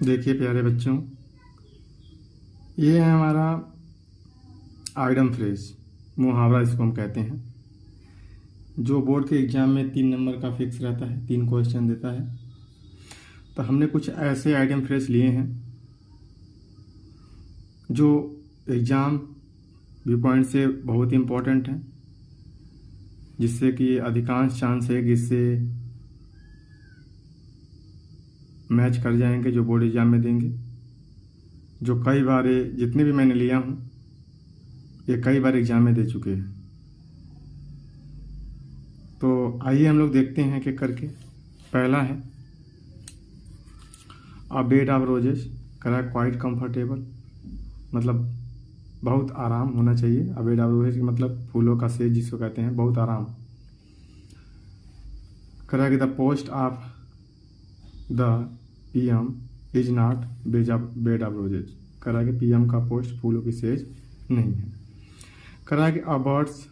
देखिए प्यारे बच्चों, ये है हमारा आइडम फ्रेज, मुहावरा इसको हम कहते हैं, जो बोर्ड के एग्जाम में 3 नंबर का फिक्स रहता है, 3 क्वेश्चन देता है। तो हमने कुछ ऐसे आइडम फ्रेज लिए हैं जो एग्ज़ाम व्यू पॉइंट से बहुत इम्पोर्टेंट हैं, जिससे कि अधिकांश चांस है कि इससे मैच कर जाएंगे जो बोर्ड एग्ज़ाम में देंगे। जो कई बार जितने भी मैंने लिया हूँ ये कई बार एग्ज़ाम में दे चुके हैं। तो आइए हम लोग देखते हैं कि करके। पहला है अ बेड ऑफ रोजेस, करा क्वाइट कंफर्टेबल, मतलब बहुत आराम होना चाहिए। अ बेड ऑफ रोजेस मतलब फूलों का सेज जिसको कहते हैं, बहुत आराम। करा कि the post of the PM is not bed of roses, करा कि पीएम का पोस्ट फूलों की सेज नहीं है। करा कि a bird's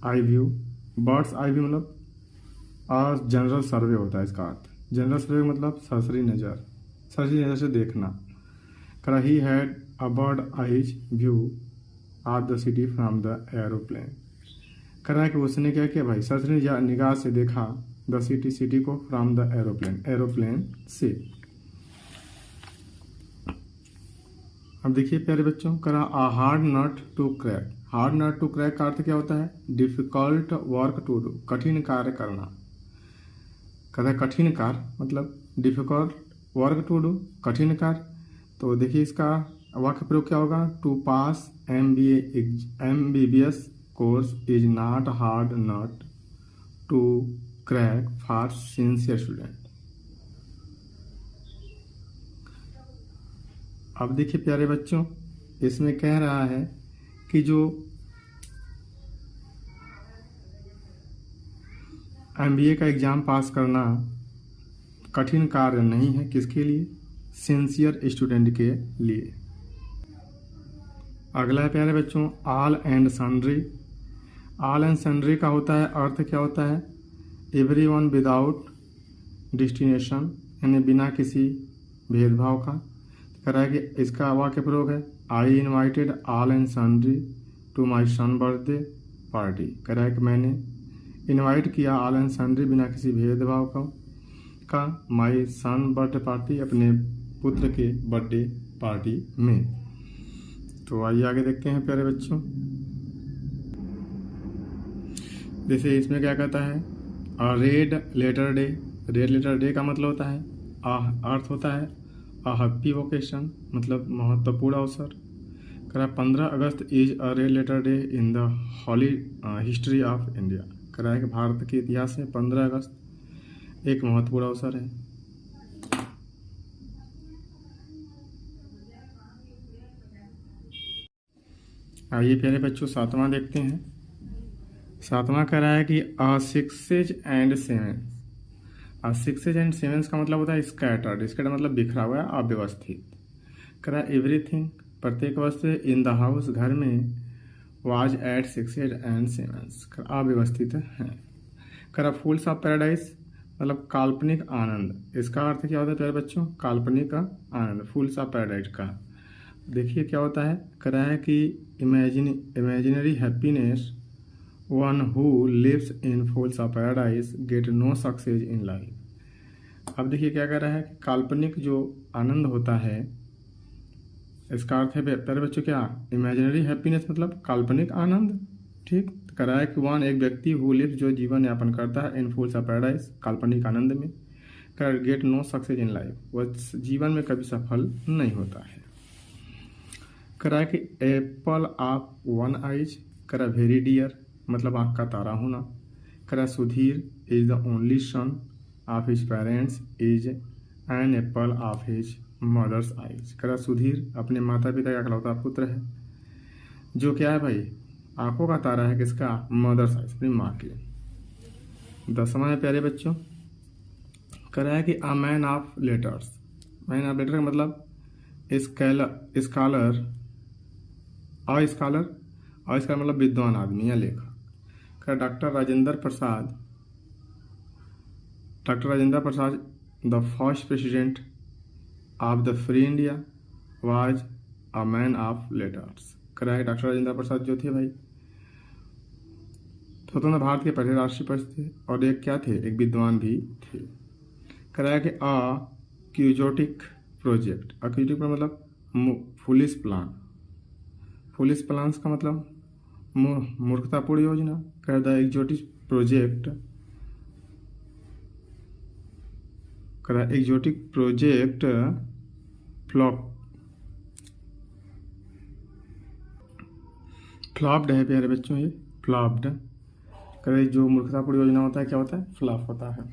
eye view, birds eye view मतलब जनरल सर्वे होता है इसका अर्थ। जनरल सर्वे मतलब सरसरी नज़र से देखना। करा he had a bird eyes view of the city from the aeroplane, करा कि उसने क्या किया भाई, सरसरी निगाह से देखा द सिटी को फ्रॉम द एरोप्लेन से। अब देखिए प्यारे बच्चों, करा a hard nut to crack, hard nut to crack का अर्थ क्या होता है, डिफिकल्ट वर्क टू डू, कठिन कार्य करना। कहता है कठिन कार्य मतलब डिफिकल्ट वर्क टू डू, कठिन कार्य। तो देखिए इसका वाक्य प्रयोग क्या होगा, to pass MBBS course is not hard nut to crack for sincere student. अब देखिए प्यारे बच्चों, इसमें कह रहा है कि जो MBA का एग्ज़ाम पास करना कठिन कार्य नहीं है, किसके लिए, सिंसियर स्टूडेंट के लिए। अगला है प्यारे बच्चों all and sundry, all and sundry का होता है अर्थ क्या होता है, एवरीवन विदाउट डिस्टिनेशन, यानी बिना किसी भेदभाव का। कह रहा है कि इसका वाक्य प्रयोग है I invited all and sundry to my son birthday party. कह रहा है कि मैंने इनवाइट किया ऑल एंड सन्ड्री बिना किसी भेदभाव का माई सन बर्थडे पार्टी, अपने पुत्र के बर्थडे पार्टी में। तो आइए आगे देखते हैं प्यारे बच्चों। जैसे इसमें क्या कहता है, a red letter day, red letter day का मतलब होता है अर्थ होता है अ हैप्पी वोकेशन, मतलब महत्वपूर्ण अवसर। करा 15 अगस्त is a red letter day in the holy history of India. करा है कि भारत के इतिहास में 15 अगस्त एक महत्वपूर्ण अवसर है। आइए प्यारे बच्चों 7वां देखते हैं। 7वां कह रहा है कि a sixes and sevens, a sixes and sevens का मतलब होता है स्कैटर्ड, स्कैटर्ड मतलब बिखरा हुआ है, अव्यवस्थित। कह रहा है एवरीथिंग, प्रत्येक वस्तु इन द हाउस, घर में, was at sixes and sevens, अव्यवस्थित है। कह रहा फूल्स ऑफ पैराडाइज मतलब काल्पनिक आनंद, इसका अर्थ क्या होता है प्यारे बच्चों, काल्पनिक का आनंद, फूल्स ऑफ पैराडाइज का। देखिए क्या होता है, कह रहा है कि imaginary happiness, one who lives in fools of paradise get no success in life. अब देखिए क्या कह रहा है, काल्पनिक जो आनंद होता है, इसका अर्थ है प्यारे बच्चों क्या, इमेजिनरी हैप्पीनेस मतलब काल्पनिक आनंद। ठीक, कह रहा है कि वन एक व्यक्ति हु लिव्स जो जीवन यापन करता है इन फूल्स ऑफ पैराडाइज काल्पनिक आनंद में, कर get no success in life, वह जीवन में कभी सफल नहीं होता है। कह रहा है कि एप्पल ऑफ वन आइज, कह रहा वेरी डियर मतलब आँख का तारा होना। कह रहा Sudhir is the only son of his parents is an apple of his mother's eyes. कह रहा सुधीर अपने माता पिता का इकलौता पुत्र है जो क्या है भाई, आंखों का तारा है, किसका, मदर्स आइज, अपनी माँ के। 10वां है प्यारे बच्चों, कह रहा है कि a man of letters, man of letter का मतलब स्कॉलर, स्कॉलर मतलब विद्वान आदमी या लेखक। Doctor Rajendra Prasad the first president of the free India was a man of letters. करा है डॉक्टर राजेंद्र प्रसाद जो थे भाई स्वतंत्र भारत के पहले राष्ट्रपति थे और एक क्या थे, एक विद्वान भी थे। कराया कि क्यूजोटिक प्रोजेक्ट, क्यूजोटिक मतलब फुलिस प्लान, फुलिस प्लान्स का मतलब मूर्खतापूर्ण योजना। कह द एग्जोटिक प्रोजेक्ट, करा एग्जोटिक प्रोजेक्ट फ्लॉप्ड है प्यारे बच्चों, ये फ्लॉप्ड। करे जो मूर्खतापूर्ण योजना होता है क्या होता है, फ्लॉप होता है।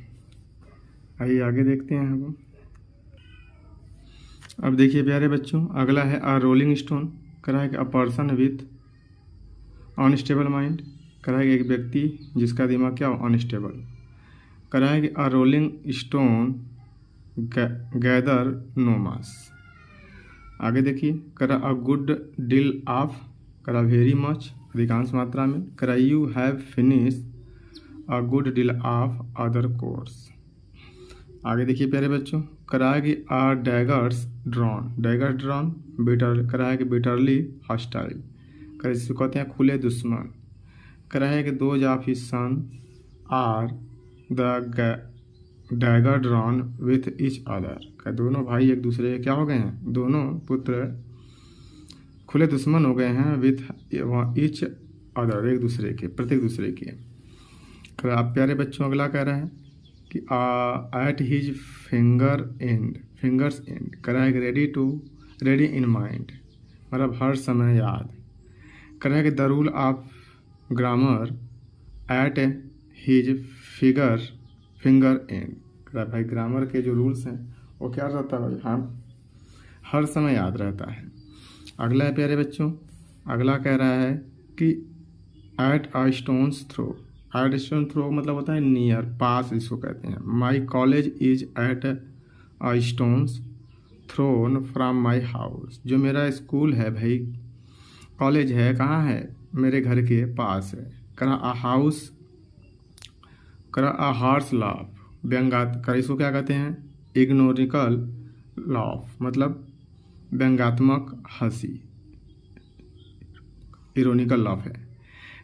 आइए आगे देखते हैं हम। अब देखिए प्यारे बच्चों, अगला है अ रोलिंग स्टोन। करा है कि a person with unstable mind. करा है कि एक व्यक्ति जिसका दिमाग क्या हो, अनस्टेबल। करा है कि a rolling stone gather no moss. आगे देखिए, करा अ गुड डील ऑफ, करा वेरी मच अधिकांश मात्रा में। करा you have finish a good deal of other course. आगे देखिए प्यारे बच्चों, करा है कि a daggers drawn, daggers drawn bitter, करा है कि बिटरली हॉस्टाइल, कर इसको कहते हैं खुले दुश्मन। करा है कि those of his son are the dagger drawn with each other, का दोनों भाई एक दूसरे के क्या हो गए हैं, दोनों पुत्र खुले दुश्मन हो गए हैं विथ ईच अदर, एक दूसरे के प्रत्येक दूसरे के। करा प्यारे बच्चों अगला कह रहा है कि एट हिज फिंगर्स एंड, करा है रेडी इन माइंड, मतलब हर समय याद। करा है कि the rule of grammar at his finger and, करा भाई ग्रामर के जो रूल्स हैं वो क्या रहता है भाई, हाँ हर समय याद रहता है। अगला है प्यारे बच्चों, अगला कह रहा है कि at a stone's throw, at stone throw मतलब होता है नियर, पास इसको कहते हैं। My college is at a stone's thrown from my house, जो मेरा स्कूल है भाई, कॉलेज है कहाँ है, मेरे घर के पास है। करा अ हाउस, करा अ हार्स लाफ, व्यंगात कर इसको क्या कहते हैं, इग्नोरिकल लाफ मतलब व्यंगात्मक हंसी, इरोनिकल लाफ है।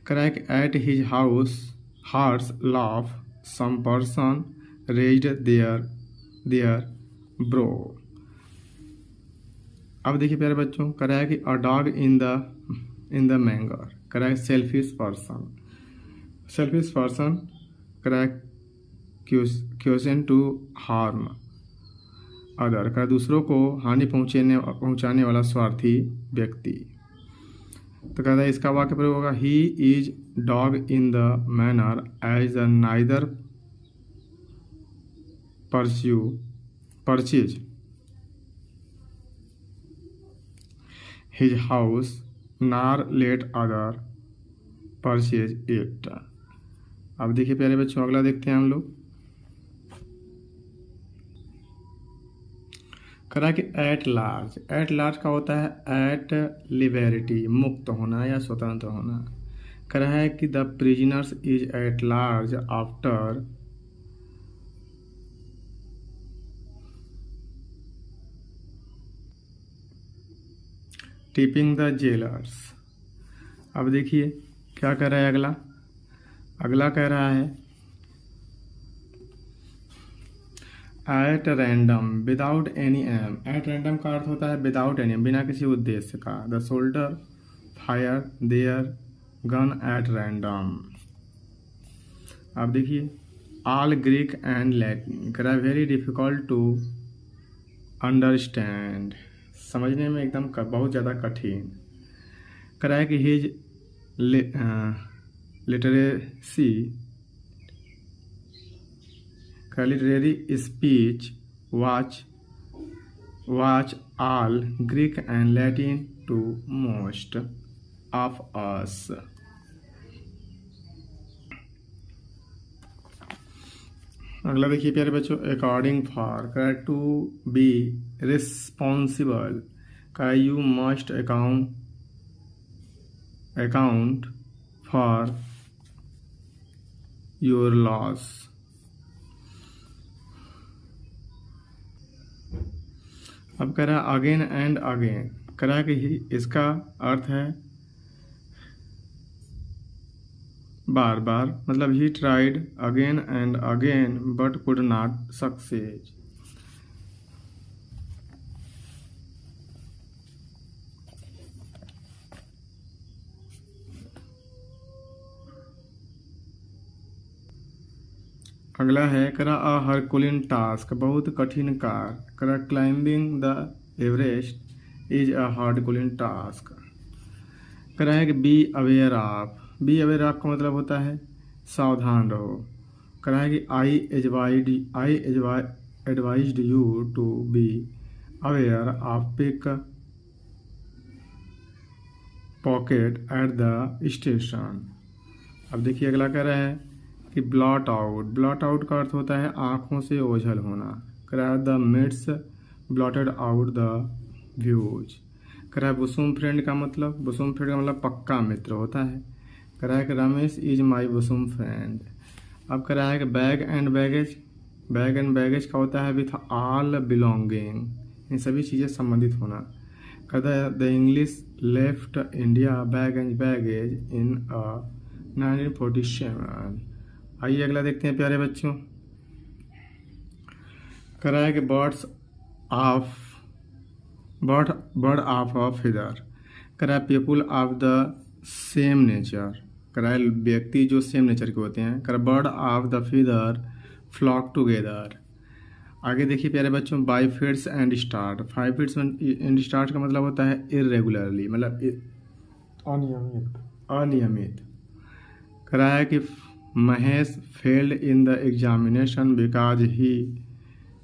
करा है कि at his house horse laugh some person raised their brow. अब देखिए प्यारे बच्चों, करा है कि अ डॉग इन द मैंगर, करा है सेल्फिश पर्सन, करा है क्वेश्चन टू हार्म अदर, करा दूसरों को हानि पहुंचाने वाला स्वार्थी व्यक्ति। तो कहता है इसका वाक्य प्रयोग होगा, he is dog in the manner as the neither purchase his house nor let other purchase it. अब देखिए प्यारे बच्चों अगला देखते हैं हम लोग। करा कि एट लार्ज का होता है एट लिबर्टी, मुक्त होना या स्वतंत्र होना। करा है कि the prisoners is at large after tipping the jailers. अब देखिए क्या कह रहा है अगला, अगला कह रहा है at random without any aim. At random का अर्थ होता है विदाउट एनी एम, बिना किसी उद्देश्य का। The soldier fire their gun at random. अब देखिए ऑल ग्रीक एंड लैटिन, करा वेरी डिफिकल्ट टू अंडरस्टैंड, समझने में एकदम बहुत ज़्यादा कठिन। करा है कि his literacy, literary speech watch all Greek and Latin to most of us। अगला देखिए प्यारे बच्चों, अकॉर्डिंग फॉर, का टू बी रिस्पॉन्सिबल, का you must account for your loss. अब कह रहा है अगेन एंड अगेन, कह रहा है कि इसका अर्थ है बार बार, मतलब he tried again and again but could not success. अगला है करा अ हरकुलिन टास्क, बहुत कठिन कार्य। करा climbing the Everest is a herculean task. करा है कि be aware of, be aware of का मतलब होता है सावधान रहो। करा है कि I advised you to be aware of pick pocket at the station. अब देखिए अगला कह रहा है कि ब्लॉट आउट, ब्लॉट आउट का अर्थ होता है आँखों से ओझल होना। करा the mists blotted out the views. करा बुसुम फ्रेंड का मतलब, बुसुम फ्रेंड का मतलब पक्का मित्र होता है। करा है कि रमेश इज माई बुसुम फ्रेंड। अब करा है कि bag and baggage, bag and baggage का होता है विथ ऑल बिलोंगिंग, इन सभी चीज़ें संबंधित होना। कहता the English left India bag and baggage in 1947। आइए अगला देखते हैं प्यारे बच्चों। करा है कि बर्ड ऑफ अ फिदर। करा है people of the same nature. करा है व्यक्ति जो सेम नेचर के होते हैं। करा bird of the feather flock together. आगे देखिए प्यारे बच्चों, by fits and start. 5 fits and start का मतलब होता है इरेगुलरली, मतलब अनियमित। करा है कि Mahesh failed in the examination because he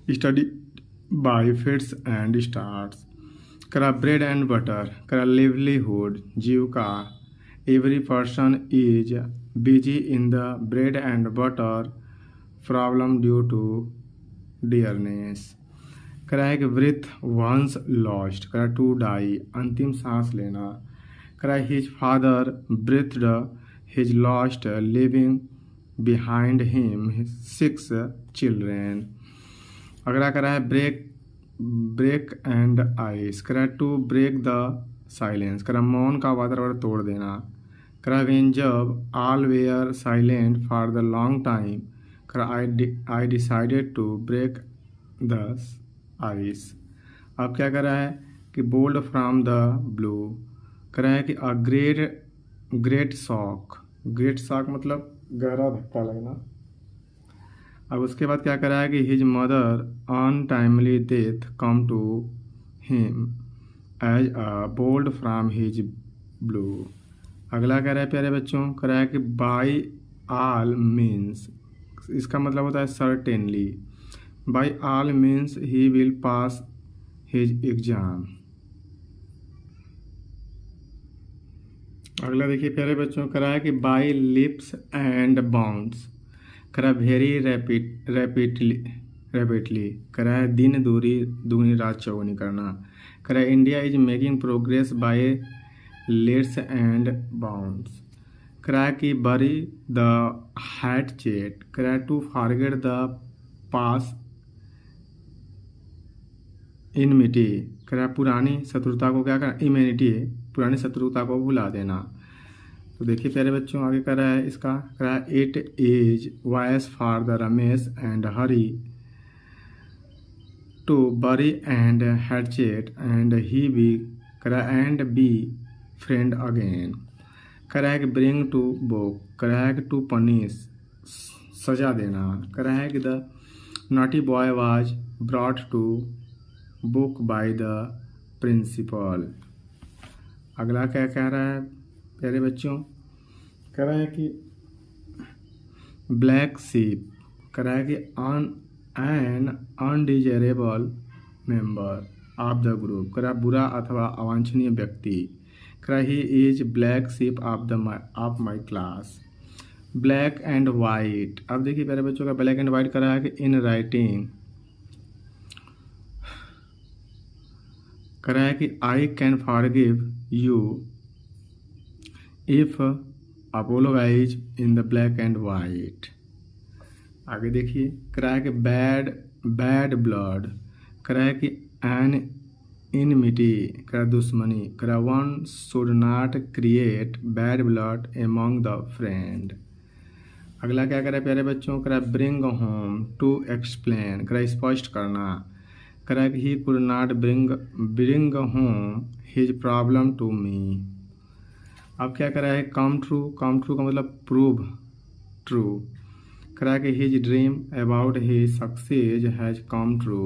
study by fits and starts. करा ब्रेड एंड बटर। करा लिवलीहुड, जीविका। Every person is busy in the bread and butter problem due to dearness. करा है कि ब्रीथ वंस लॉस्ट। करा to die, अंतिम सांस लेना। करा his father breathed his last leaving behind him 6 children. अगला करा है ब्रेक एंड आइस। करा टू ब्रेक द साइलेंस। करा मौन का वातावरण तोड़ देना। करा व्हेन जब all were silent for the long time. करा I decided to break the ice. अब क्या करा है कि बोल्ड फ्रॉम द ब्लू। करा है कि a great shock, great shock मतलब गहरा धक्का लगना। अब उसके बाद क्या करा है कि his mother untimely death come to him as a bold from his blue. अगला कह रहा है प्यारे बच्चों, कह रहा है कि बाई ऑल मीन्स, इसका मतलब होता है certainly. By all means he will pass his exam. अगला देखिए प्यारे बच्चों, कह रहा है कि बाई लिप्स एंड बाउंड्स। कह रहा है वेरी रैपिडली। कह रहा है दिन दुगनी रात चौगुनी करना। कह रहा है India is making progress by leaps and bounds. कह रहा है कि बरी द हैट चेट। कह रहा है टू फॉरगेट द पास इनमिटी। कह रहा है पुरानी शत्रुता को क्या करना, इम्यूनिटी, पुरानी शत्रुता को भुला देना। तो देखिए प्यारे बच्चों आगे कर रहा है इसका, कह रहा है it is wise for the Ramesh and Hari to bury and hatchet and he be, कह रहा है एंड बी फ्रेंड अगेन। कह रहा है कि ब्रिंग टू बुक। कह रहा है कि टू पनिश, सजा देना। कह रहा है कि the naughty boy was brought to book by the principal. अगला क्या कह रहा है प्यारे बच्चों, कह रहा है कि ब्लैक शीप। कह रहा है कि an undesirable member of the group. कह रहा है बुरा अथवा अवांछनीय व्यक्ति। कह रहा है he is black sheep of my class. Black and white. अब देखिए प्यारे बच्चों का ब्लैक एंड वाइट कर रहा है कि इन राइटिंग। कह रहा है कि I can forgive you if apologize in the black and white. आगे देखिए कह रहा है कि बैड ब्लड। कह रहा है कि एन इनमिटी करा दुश्मनी करा one should not create bad blood among the friend. अगला क्या करे प्यारे बच्चों, करा ब्रिंग होम टू एक्सप्लेन करा स्पष्ट करना, करा he could not bring home his problem to me. अब क्या करा है, कम ट्रू का मतलब प्रूव ट्रू, करा कि his dream about his success has come true.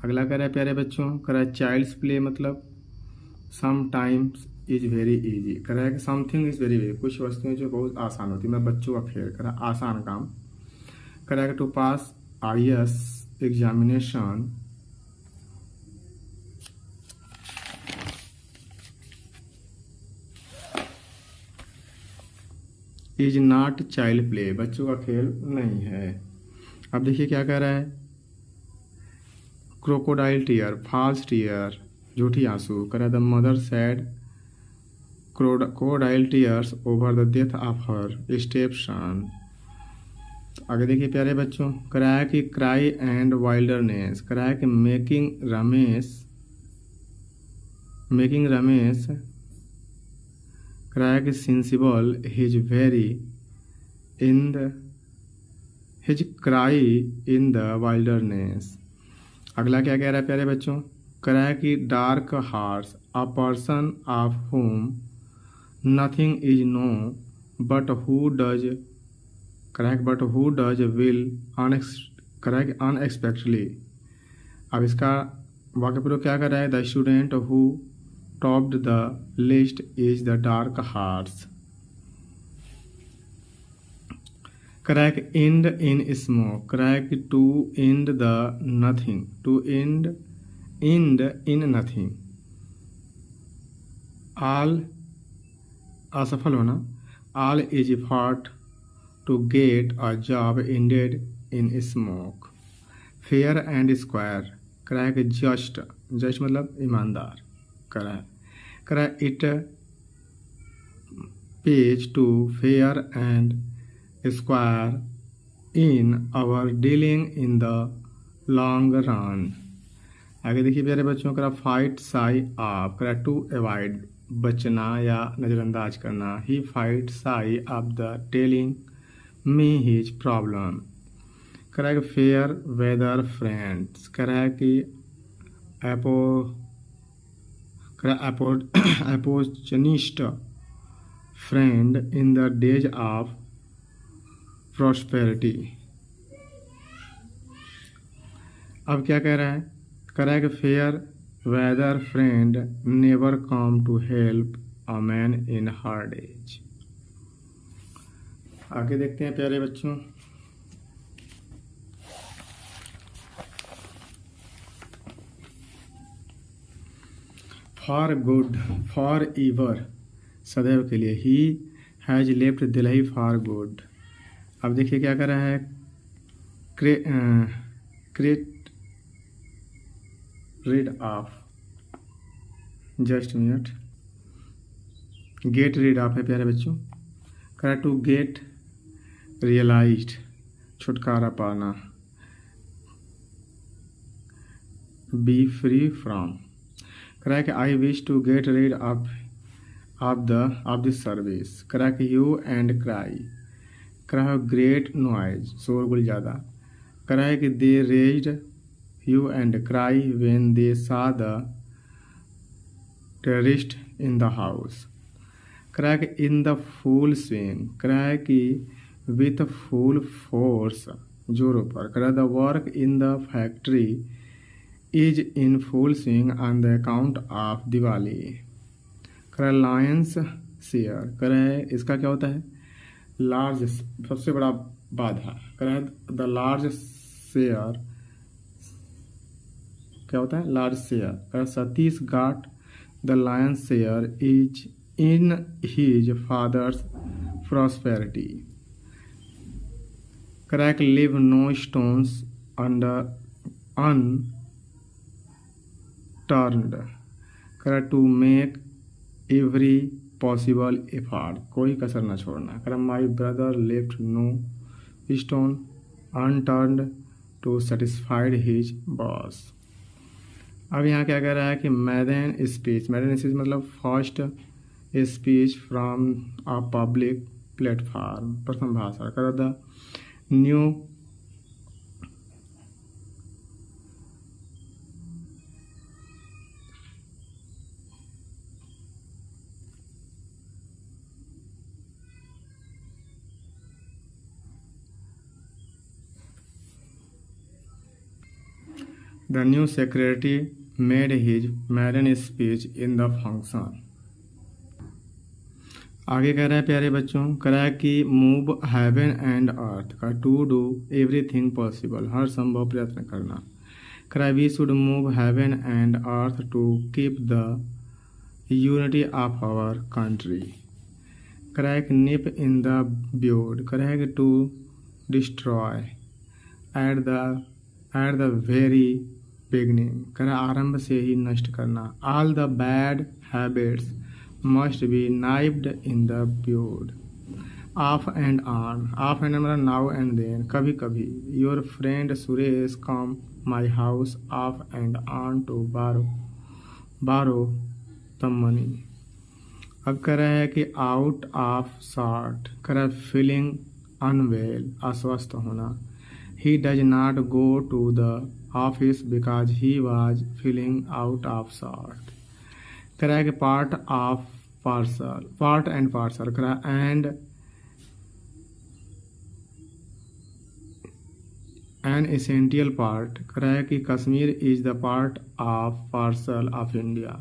अगला करा है प्यारे बच्चों, करा चाइल्ड्स प्ले मतलब समटाइम्स इज वेरी इजी, करा है कि समथिंग इज वेरी वेरी, कुछ वस्तुएं जो बहुत आसान होती है, मतलब बच्चों का खेल करा आसान काम, करा है to pass IAS examination is not child play, बच्चों का खेल नहीं है। अब देखिए क्या कह रहा है, क्रोकोडाइल टीयर फॉल्स टीयर झूठी आंसू, कह रहा है the mother sad crocodile tears over the death of her step सन। आगे देखिए प्यारे बच्चों, कह रहा है कि क्राई एंड वाइल्डरनेस, कह रहा है कि मेकिंग रमेश करा है कि sensible his very in the his cry in the wilderness. अगला क्या कह रहा है प्यारे बच्चों, करा है कि dark hearts a person of home nothing is no but who does, करा है बट हु डज विल करा है कि अनएक्सपेक्टेडली। अब इसका वाक्य प्रयोग क्या कर रहा है, the student who topped the list is the dark hearts। Crack end in smoke, crack to end the nothing, to end in nothing। all असफल होना, all is effort to get a job ended in smoke। fair and square, crack just मतलब ईमानदार, करा it pays to fair and square in our dealing in the long run. आगे देखिए प्यारे बच्चों, करा फाइट साई ऑफ, करा to avoid बचना या नज़रअंदाज करना, he fight shy of the telling me his problem. करा फेयर वेदर फ्रेंड्स, करा कि opportunist friend in the days of prosperity। अब क्या कह रहा है, कह रहा है कि fair weather friend never come to help a man in hard age. आगे देखते हैं प्यारे बच्चों, फॉर गुड फॉर एवर सदैव के लिए, he has left Delhi for good. अब देखिए क्या कर रहा है, crate read of, just minute, gate rid of है प्यारे बच्चों, करा टू गेट रियलाइज्ड छुटकारा पाना, बी फ्री फ्रॉम, करा कि I wish to get rid of this service, करा कि यू एंड क्राई, करा ग्रेट नॉइज शोरगुल ज़्यादा, करा कि they raised hue and cry when they saw the terrorist in the house, करा कि इन द फुल स्विंग, करा कि विथ फुल फोर्स जोरों पर, करा the work in the factory is in full swing on the account of Diwali. करा Lions share, करा इसका क्या होता है, लार्ज सबसे बड़ा बाधा, करा द लार्ज शेयर क्या होता है, लार्ज शेयर, करा Satish got the lion share is in his father's prosperity. करा leave no stones under turned, करा to make every possible effort, कोई कसर न छोड़ना, करा my brother left no stone unturned to satisfied his boss. अब यहाँ क्या कह रहा है कि मैदन स्पीच मतलब first speech from a public platform, प्रथम भाषण कर the new The new secretary made his maiden speech in the function. आगे कह रहा है प्यारे बच्चों, कह रहा है कि मूव हेवन एंड अर्थ का टू डू एवरीथिंग पॉसिबल, हर संभव प्रयत्न करना। कह रहा है we should move heaven and earth to keep the unity of our country. कह रहा है कि निप इन द ब्यूड, कह रहा है कि to destroy at the very beginning, कह रहा है आरंभ से ही नष्ट करना। All the bad habits must be nipped in the bud. Off and on मतलब नाउ एंड देन, कभी कभी। Your friend Suresh come my house off and on to borrow the money. अब कह रहा है कि आउट ऑफ सॉर्ट, कह रहा है फीलिंग अनवेल, अस्वस्थ होना। He does not go to the office because he was feeling out of sort. कह रहा है कि पार्ट एंड पार्सल, कह रहा है एन एसेंशियल पार्ट, कह रहा है कि Kashmir is the part of parcel of India.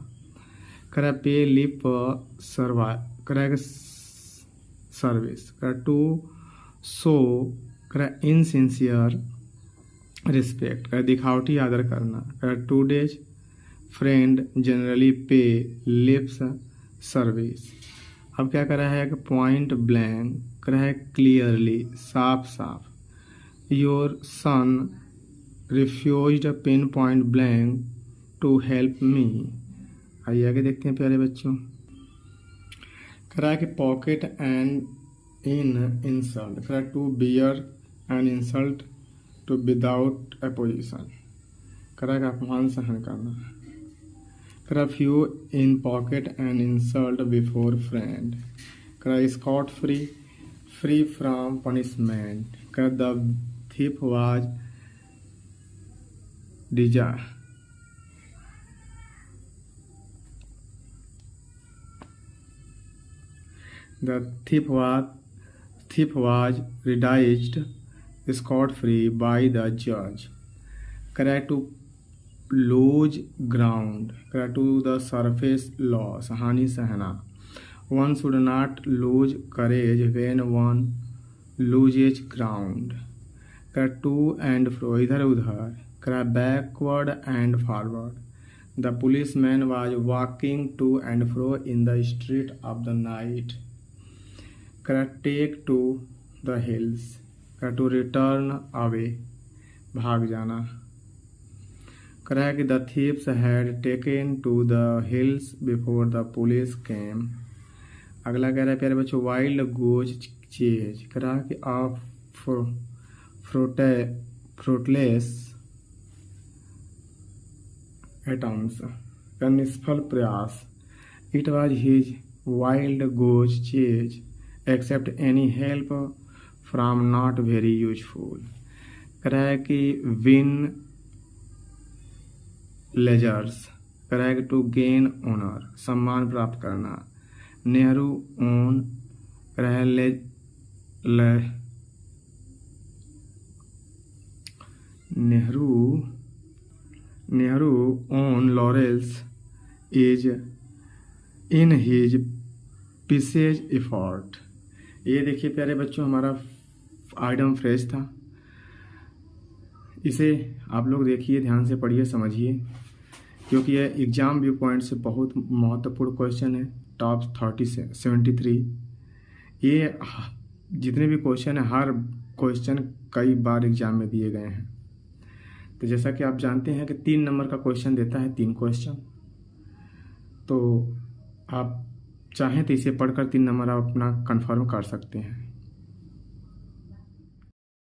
कह रहा है पे लिप सर्वाइव, कह रहा है कि सर्विस। कह रहा है टू शो, कह रहा है इनसिंसियर रिस्पेक्ट, कह रहा है दिखावटी आदर करना। कह रहा है टूडेज फ्रेंड जनरली पे लिप्स सर्विस। अब क्या कर रहा है कि पॉइंट ब्लैंक, कह रहा है क्लियरली, साफ साफ। Your son refused pin point blank to help me. आइए आगे देखते हैं प्यारे बच्चों। कह रहा है कि पॉकेट एंड इन इंसल्ट, कह रहा है to bear an insult to without opposition, कह रहा है कि अपमान सहन करना। कह रहा few in pocket and insult before friend, कह रहा स्कॉट फ्री फ्रॉम पनिशमेंट। कह the thief was the thief was released scot-free by the judge. Correct to lose ground, correct to the surface loss, हानि सहना। One should not lose courage when one loses ground. Correct to and fro, इधर उधर। Correct backward and forward. The policeman was walking to and fro in the street of the night. Correct take to the hills. Correct to return away, भाग जाना। Correct the thieves had taken to the hills before the police came. अगला कह रहा है प्यारे बच्चों wild goose chase, कह रहा है कि आप फ्रूटलेस एटम्स का निष्फल प्रयास। It was his wild goose chase except any help from not very useful. कह रहा है कि विन लेजर्स, कह रहा है कि टू गेन ऑनर, सम्मान प्राप्त करना। नेहरू ओन, कह रहा है Nehru own laurels is in his pieces effort. ये देखिए प्यारे बच्चों हमारा आइटम फ्रेज था, इसे आप लोग देखिए, ध्यान से पढ़िए, समझिए, क्योंकि यह एग्जाम व्यू पॉइंट से बहुत महत्वपूर्ण क्वेश्चन है। टॉप 73 ये जितने भी क्वेश्चन है, हर क्वेश्चन कई बार एग्जाम में दिए गए हैं। तो जैसा कि आप जानते हैं कि 3 नंबर का क्वेश्चन देता है, 3 क्वेश्चन। तो आप चाहें तो इसे पढ़कर 3 नंबर आप अपना कंफर्म कर सकते हैं।